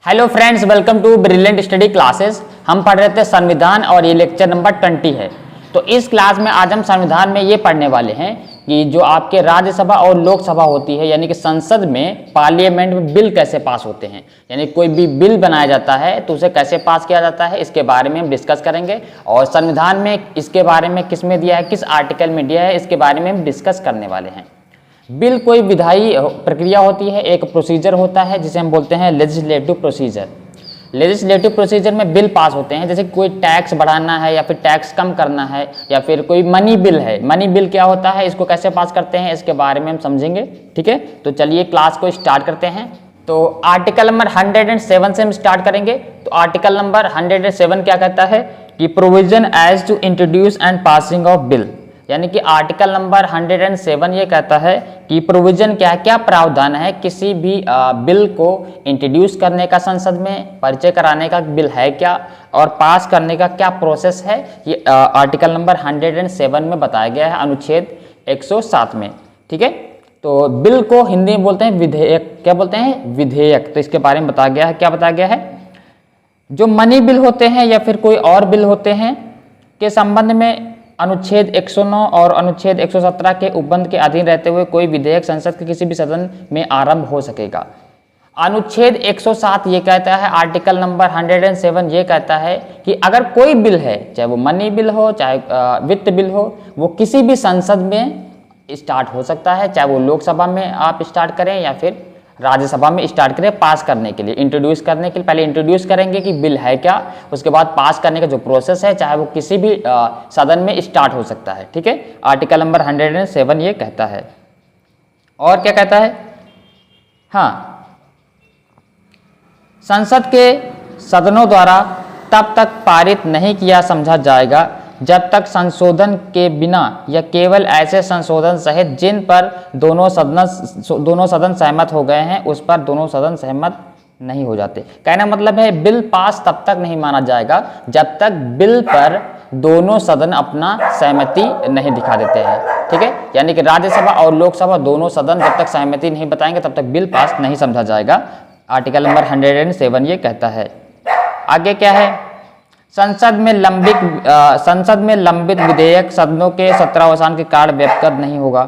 Hello friends, welcome to brilliant study classes. हम पढ़ रहे थे संविधान और ये लेक्चर नंबर 20 है। तो इस क्लास में आज हम संविधान में ये पढ़ने वाले हैं कि जो आपके राज्यसभा और लोकसभा होती है, यानी कि संसद में, पार्लियामेंट में बिल कैसे पास होते हैं, यानी कोई भी बिल बनाया जाता है तो उसे कैसे पास किया जाता है, इसके बारे में हम डिस्कस करेंगे। और संविधान में इसके बारे में किस में दिया है, किस आर्टिकल में दिया है, इसके बारे में हम डिस्कस करने वाले हैं। बिल कोई विधायी प्रक्रिया होती है, एक प्रोसीजर होता है जिसे हम बोलते हैं लेजिस्लेटिव प्रोसीजर। लेजिस्लेटिव प्रोसीजर में बिल पास होते हैं, जैसे कोई टैक्स बढ़ाना है या फिर टैक्स कम करना है, या फिर कोई मनी बिल है। मनी बिल क्या होता है, इसको कैसे पास करते हैं, इसके बारे में हम समझेंगे। ठीक है, तो चलिए क्लास को स्टार्ट करते हैं। तो आर्टिकल नंबर 107 से हम स्टार्ट करेंगे। तो आर्टिकल नंबर 107 क्या कहता है कि provision as to introduce and passing of bill, यानी कि आर्टिकल नंबर 107 ये कहता है कि प्रोविजन क्या क्या प्रावधान है किसी भी बिल को इंट्रोड्यूस करने का, संसद में परिचय कराने का बिल है क्या, और पास करने का क्या प्रोसेस है। ये आर्टिकल नंबर 107 में बताया गया है, अनुच्छेद 107 में। ठीक है, तो बिल को हिंदी में बोलते हैं विधेयक। क्या बोलते हैं? विधेयक। तो इसके बारे में बताया गया है। क्या बताया गया है? जो मनी बिल होते हैं या फिर कोई और बिल होते हैं के संबंध में अनुच्छेद 109 और अनुच्छेद 117 के उपबंध के अधीन रहते हुए कोई विधेयक संसद के किसी भी सदन में आरंभ हो सकेगा। अनुच्छेद 107 ये कहता है, आर्टिकल नंबर 107 ये कहता है कि अगर कोई बिल है, चाहे वो मनी बिल हो, चाहे वित्त बिल हो, वो किसी भी संसद में स्टार्ट हो सकता है, चाहे वो लोकसभा में आप स्टार्ट करें या फिर राज्यसभा में स्टार्ट करें पास करने के लिए, इंट्रोड्यूस करने के लिए। पहले इंट्रोड्यूस करेंगे कि बिल है क्या, उसके बाद पास करने का जो प्रोसेस है, चाहे वो किसी भी सदन में स्टार्ट हो सकता है। ठीक है, आर्टिकल नंबर 107 ये कहता है। और क्या कहता है? हाँ, संसद के सदनों द्वारा तब तक पारित नहीं किया समझा जाएगा जब तक संशोधन के बिना या केवल ऐसे संशोधन सहित जिन पर दोनों सदन सहमत हो गए हैं उस पर दोनों सदन सहमत नहीं हो जाते। कहना मतलब है बिल पास तब तक नहीं माना जाएगा जब तक बिल पर दोनों सदन अपना सहमति नहीं दिखा देते हैं। ठीक है, यानी कि राज्यसभा और लोकसभा दोनों सदन जब तक सहमति नहीं बताएंगे तब तक बिल पास नहीं समझा जाएगा। आर्टिकल नंबर 107 ये कहता है। आगे क्या है? संसद में लंबित विधेयक सदनों के सत्रावसान के कारण व्यवगत नहीं होगा।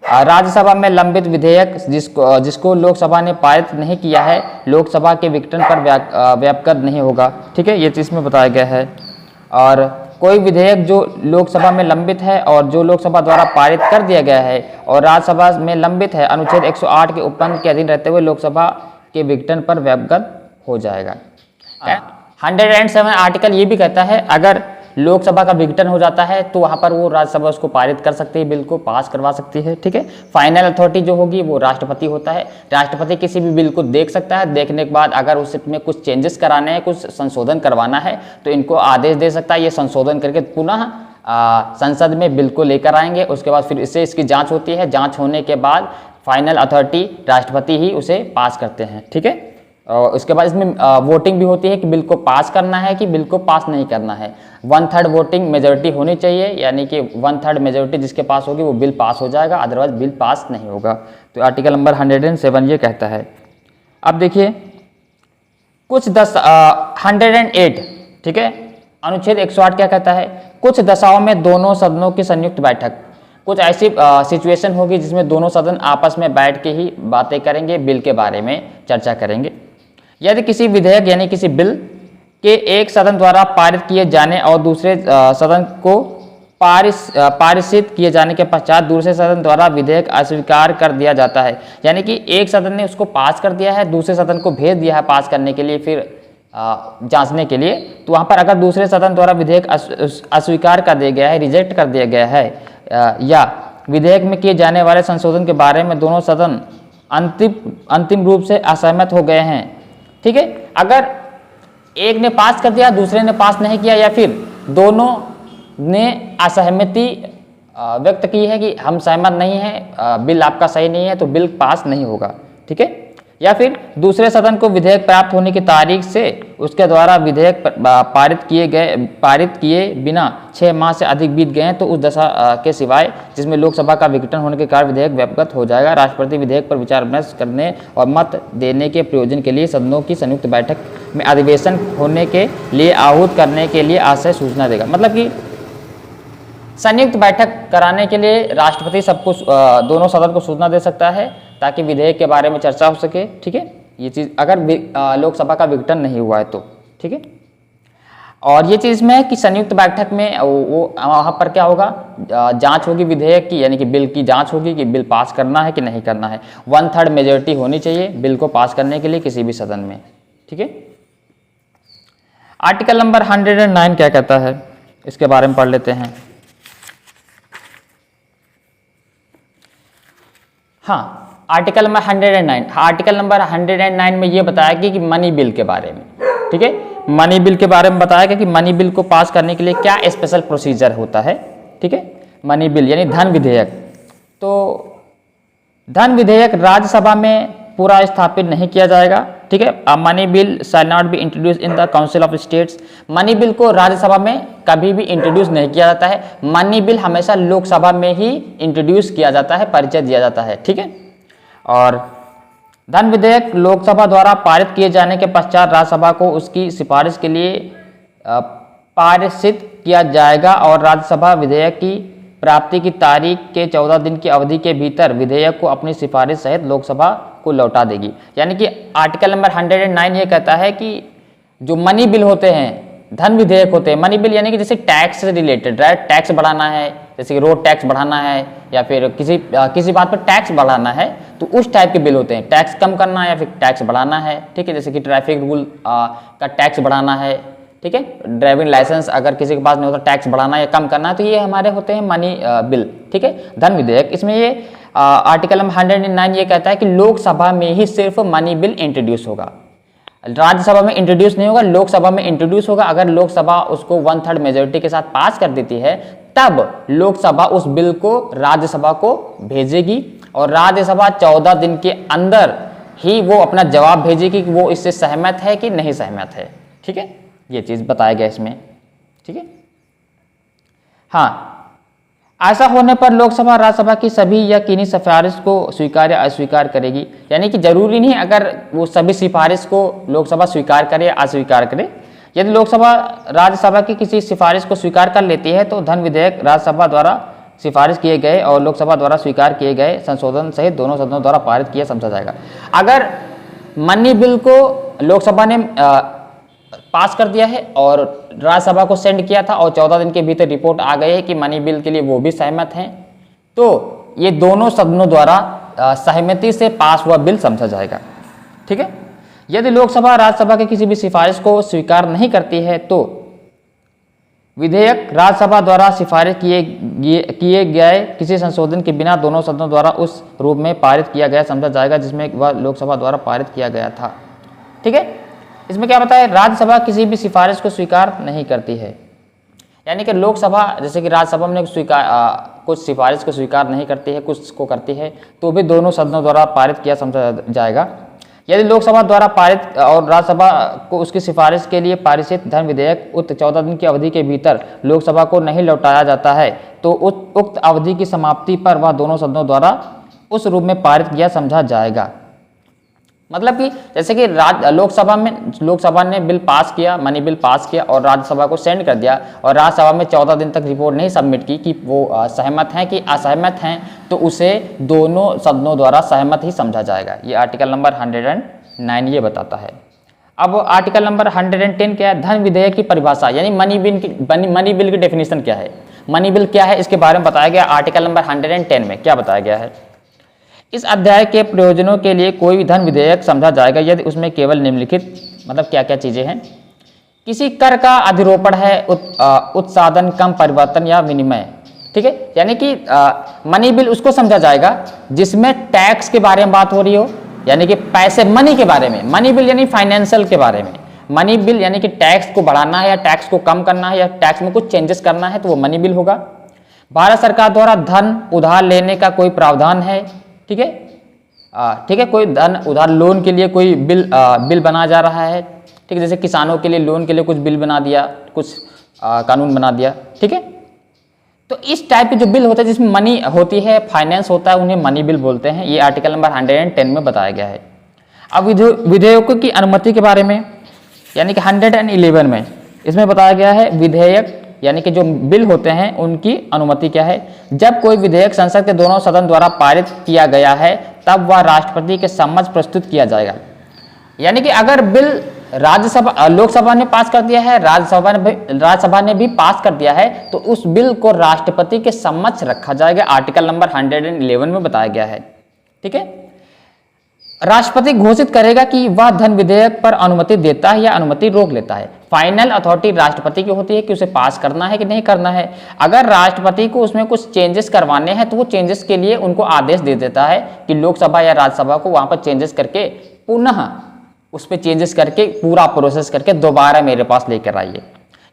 राज्यसभा में लंबित विधेयक जिसको लोकसभा ने पारित नहीं किया है, लोकसभा के विघटन पर व्यवगत नहीं होगा। ठीक है, ये चीज में बताया गया है। और कोई विधेयक जो लोकसभा में लंबित है और जो लोकसभा द्वारा पारित कर दिया गया है और राज्यसभा में लंबित है, अनुच्छेद 108 के उपबंध के अधीन रहते हुए लोकसभा के विघटन पर व्यवगत हो जाएगा। 107 आर्टिकल ये भी कहता है अगर लोकसभा का विघटन हो जाता है तो वहां पर वो राज्यसभा उसको पारित कर सकती है, बिल को पास करवा सकती है। ठीक है, फाइनल अथॉरिटी जो होगी वो राष्ट्रपति होता है। राष्ट्रपति किसी भी बिल को देख सकता है, देखने के बाद अगर उसमें कुछ चेंजेस कराने हैं, कुछ संशोधन करवाना है तो इनको आदेश दे सकता है। ये संशोधन करके पुनः संसद में बिल को लेकर आएंगे। उसके बाद फिर इससे इसकी जाँच होती है। जाँच होने के बाद फाइनल अथॉरिटी राष्ट्रपति ही उसे पास करते हैं। ठीक है, और उसके बाद इसमें वोटिंग भी होती है कि बिल को पास करना है कि बिल को पास नहीं करना है। 1/3 वोटिंग मेजोरिटी होनी चाहिए, यानी कि 1/3 मेजोरिटी जिसके पास होगी वो बिल पास हो जाएगा, अदरवाइज बिल पास नहीं होगा। तो आर्टिकल नंबर 107 ये कहता है। अब देखिए कुछ 108, ठीक है, अनुच्छेद 108 क्या कहता है? कुछ दशाओं में दोनों सदनों की संयुक्त बैठक, कुछ ऐसी सिचुएशन होगी जिसमें दोनों सदन आपस में बैठ के ही बातें करेंगे, बिल के बारे में चर्चा करेंगे। यदि किसी विधेयक यानी किसी बिल के एक सदन द्वारा पारित किए जाने और दूसरे सदन को पारित किए जाने के पश्चात दूसरे सदन द्वारा विधेयक अस्वीकार कर दिया जाता है, यानी कि एक सदन ने उसको पास कर दिया है, दूसरे सदन को भेज दिया है पास करने के लिए, फिर जांचने के लिए, तो वहां पर अगर दूसरे सदन द्वारा विधेयक अस्वीकार कर दिया गया है, रिजेक्ट कर दिया गया है, या विधेयक में किए जाने वाले संशोधन के बारे में दोनों सदन अंतिम रूप से असहमत हो गए हैं। ठीक है, अगर एक ने पास कर दिया, दूसरे ने पास नहीं किया, या फिर दोनों ने असहमति व्यक्त की है कि हम सहमत नहीं हैं, बिल आपका सही नहीं है, तो बिल पास नहीं होगा। ठीक है, या फिर दूसरे सदन को विधेयक प्राप्त होने की तारीख से उसके द्वारा विधेयक पारित किए बिना 6 माह से अधिक बीत गए हैं तो उस दशा के सिवाय जिसमें लोकसभा का विघटन होने के कारण विधेयक व्यवगत हो जाएगा, राष्ट्रपति विधेयक पर विचार विमर्श करने और मत देने के प्रयोजन के लिए सदनों की संयुक्त बैठक में अधिवेशन होने के लिए आहूत करने के लिए आशय सूचना देगा। मतलब कि संयुक्त बैठक कराने के लिए राष्ट्रपति सबको दोनों सदन को सूचना दे सकता है ताकि विधेयक के बारे में चर्चा हो सके। ठीक है, ये चीज़ अगर लोकसभा का विघटन नहीं हुआ है तो। ठीक है, और ये चीज़ में है कि संयुक्त बैठक में वो वहाँ पर क्या होगा, जांच होगी विधेयक की, यानी कि बिल की जांच होगी कि बिल पास करना है कि नहीं करना है। 1/3 मेजोरिटी होनी चाहिए बिल को पास करने के लिए किसी भी सदन में। ठीक है, आर्टिकल नंबर 109 क्या कहता है, इसके बारे में पढ़ लेते हैं। हाँ, आर्टिकल नंबर 109, आर्टिकल नंबर 109 में ये बताया गया कि मनी बिल के बारे में। ठीक है, मनी बिल के बारे में बताया गया कि मनी बिल को पास करने के लिए क्या स्पेशल प्रोसीजर होता है। ठीक है, मनी बिल यानी धन विधेयक। तो धन विधेयक राज्यसभा में पूरा स्थापित नहीं किया जाएगा। ठीक है, money bill shall not be introduce in the council of states. Money bill को राज्यसभा में कभी भी इंट्रोड्यूस नहीं किया जाता है। मनी बिल हमेशा लोकसभा में ही इंट्रोड्यूस किया जाता है, परिचय दिया जाता है। ठीक है, और धन विधेयक लोकसभा द्वारा पारित किए जाने के पश्चात राज्यसभा को उसकी सिफारिश के लिए पारित किया जाएगा और राज्यसभा विधेयक की प्राप्ति की तारीख के 14 दिन की अवधि के भीतर विधेयक को अपनी सिफारिश सहित लोकसभा को लौटा देगी। यानी कि आर्टिकल नंबर 109 ये कहता है कि जो मनी बिल होते हैं, धन विधेयक होते हैं, मनी बिल यानी कि जैसे टैक्स से रिलेटेड, राइट, टैक्स बढ़ाना है, जैसे कि रोड टैक्स बढ़ाना है या फिर किसी बात पर टैक्स बढ़ाना है, तो उस टाइप के बिल होते हैं। टैक्स कम करना है या फिर टैक्स बढ़ाना है। ठीक है, जैसे कि ट्रैफिक रूल का टैक्स बढ़ाना है। ठीक है, ड्राइविंग लाइसेंस अगर किसी के पास नहीं होता, टैक्स बढ़ाना या कम करना है, तो ये हमारे होते हैं मनी बिल। ठीक है, धन विधेयक। इसमें ये आर्टिकल नंबर 109 ये कहता है कि लोकसभा में ही सिर्फ मनी बिल इंट्रोड्यूस होगा, राज्यसभा में इंट्रोड्यूस नहीं होगा, लोकसभा में इंट्रोड्यूस होगा। अगर लोकसभा उसको 1/3 मेजोरिटी के साथ पास कर देती है तब लोकसभा उस बिल को राज्यसभा को भेजेगी और राज्यसभा 14 दिन के अंदर ही वो अपना जवाब भेजेगी कि वो इससे सहमत है कि नहीं सहमत है। ठीक है, ये चीज बताया गया इसमें। ठीक है, हाँ, ऐसा होने पर लोकसभा राज्यसभा की सभी या किन्हीं सिफारिश को स्वीकार या अस्वीकार करेगी। यानी कि जरूरी नहीं अगर वो सभी सिफारिश को लोकसभा स्वीकार करे या अस्वीकार करे। यदि लोकसभा राज्यसभा की किसी सिफारिश को स्वीकार कर लेती है तो धन विधेयक राज्यसभा द्वारा सिफारिश किए गए और लोकसभा द्वारा स्वीकार किए गए संशोधन सहित दोनों सदनों द्वारा पारित किया समझा जाएगा। अगर मनी बिल को लोकसभा ने पास कर दिया है और राज्यसभा को सेंड किया था और 14 दिन के भीतर रिपोर्ट आ गई है कि मनी बिल के लिए वो भी सहमत हैं, तो ये दोनों सदनों द्वारा सहमति से पास हुआ बिल समझा जाएगा। ठीक है, यदि लोकसभा राज्यसभा के किसी भी सिफारिश को स्वीकार नहीं करती है तो विधेयक राज्यसभा द्वारा सिफारिश किए गए किसी संशोधन के बिना दोनों सदनों द्वारा उस रूप में पारित किया गया समझा जाएगा जिसमें वह लोकसभा द्वारा पारित किया गया था। ठीक है, इसमें क्या बताया, राज्यसभा किसी भी सिफारिश को स्वीकार नहीं करती है। यानी कि लोकसभा जैसे कि राज्यसभा में कुछ सिफारिश को स्वीकार नहीं करती है, कुछ को करती है, तो भी दोनों सदनों द्वारा पारित किया समझा जाएगा। यदि लोकसभा द्वारा पारित और राज्यसभा को उसकी सिफारिश के लिए पारित धन विधेयक उक्त 14 दिन की अवधि के भीतर लोकसभा को नहीं लौटाया जाता है तो उक्त अवधि की समाप्ति पर वह दोनों सदनों द्वारा उस रूप में पारित किया समझा जाएगा। मतलब कि जैसे कि लोकसभा ने बिल पास किया, मनी बिल पास किया और राज्यसभा को सेंड कर दिया और राज्यसभा में 14 दिन तक रिपोर्ट नहीं सबमिट की कि वो सहमत हैं कि असहमत हैं, तो उसे दोनों सदनों द्वारा सहमत ही समझा जाएगा। ये आर्टिकल नंबर 109 ये बताता है। अब आर्टिकल नंबर 110 क्या है, धन विधेयक की परिभाषा, यानी मनी बिल की डेफिनेशन क्या है, मनी बिल क्या है, इसके बारे में बताया गया आर्टिकल नंबर 110 में। क्या बताया गया है, इस अध्याय के प्रयोजनों के लिए कोई भी धन विधेयक समझा जाएगा यदि उसमें केवल निम्नलिखित, मतलब क्या क्या चीजें हैं, किसी कर का अधिरोपण है, उत्साधन, कम परिवर्तन या विनिमय। ठीक है, यानी कि मनी बिल उसको समझा जाएगा जिसमें टैक्स के बारे में बात हो रही हो, यानी कि पैसे, मनी के बारे में। मनी बिल यानी फाइनेंशियल के बारे में। मनी बिल यानी कि टैक्स को बढ़ाना है या टैक्स को कम करना है या टैक्स में कुछ चेंजेस करना है तो वो मनी बिल होगा। भारत सरकार द्वारा धन उधार लेने का कोई प्रावधान है, ठीक है, ठीक है, कोई धन उधार लोन के लिए कोई बिल बनाया जा रहा है, ठीक है, जैसे किसानों के लिए लोन के लिए कुछ बिल बना दिया, कुछ कानून बना दिया, ठीक है। तो इस टाइप के जो बिल होते हैं जिसमें मनी होती है, फाइनेंस होता है, उन्हें मनी बिल बोलते हैं। ये आर्टिकल नंबर 110 में बताया गया है। अब विधेयकों की अनुमति के बारे में, यानी कि 111 में इसमें बताया गया है विधेयक यानी कि जो बिल होते हैं उनकी अनुमति क्या है। जब कोई विधेयक संसद के दोनों सदन द्वारा पारित किया गया है तब वह राष्ट्रपति के समक्ष प्रस्तुत किया जाएगा। यानी कि अगर बिल राज्यसभा लोकसभा ने पास कर दिया है, राज्यसभा ने भी पास कर दिया है, तो उस बिल को राष्ट्रपति के समक्ष रखा जाएगा। आर्टिकल नंबर 111 में बताया गया है, ठीक है। राष्ट्रपति घोषित करेगा कि वह धन विधेयक पर अनुमति देता है या अनुमति रोक लेता है। फाइनल अथॉरिटी राष्ट्रपति की होती है कि उसे पास करना है कि नहीं करना है। अगर राष्ट्रपति को उसमें कुछ चेंजेस करवाने हैं तो वो चेंजेस के लिए उनको आदेश दे देता है कि लोकसभा या राज्यसभा को वहां पर चेंजेस करके पुनः उस पर चेंजेस करके पूरा प्रोसेस करके दोबारा मेरे पास लेकर आइए।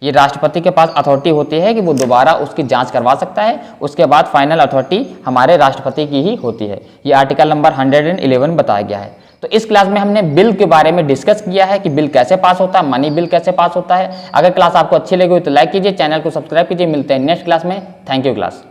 ये राष्ट्रपति के पास अथॉरिटी होती है कि वो दोबारा उसकी जांच करवा सकता है। उसके बाद फाइनल अथॉरिटी हमारे राष्ट्रपति की ही होती है। ये आर्टिकल नंबर 111 बताया गया है। तो इस क्लास में हमने बिल के बारे में डिस्कस किया है कि बिल कैसे पास होता है, मनी बिल कैसे पास होता है। अगर क्लास आपको अच्छी लगी हो तो लाइक कीजिए, चैनल को सब्सक्राइब कीजिए। मिलते हैं नेक्स्ट क्लास में। Thank you class.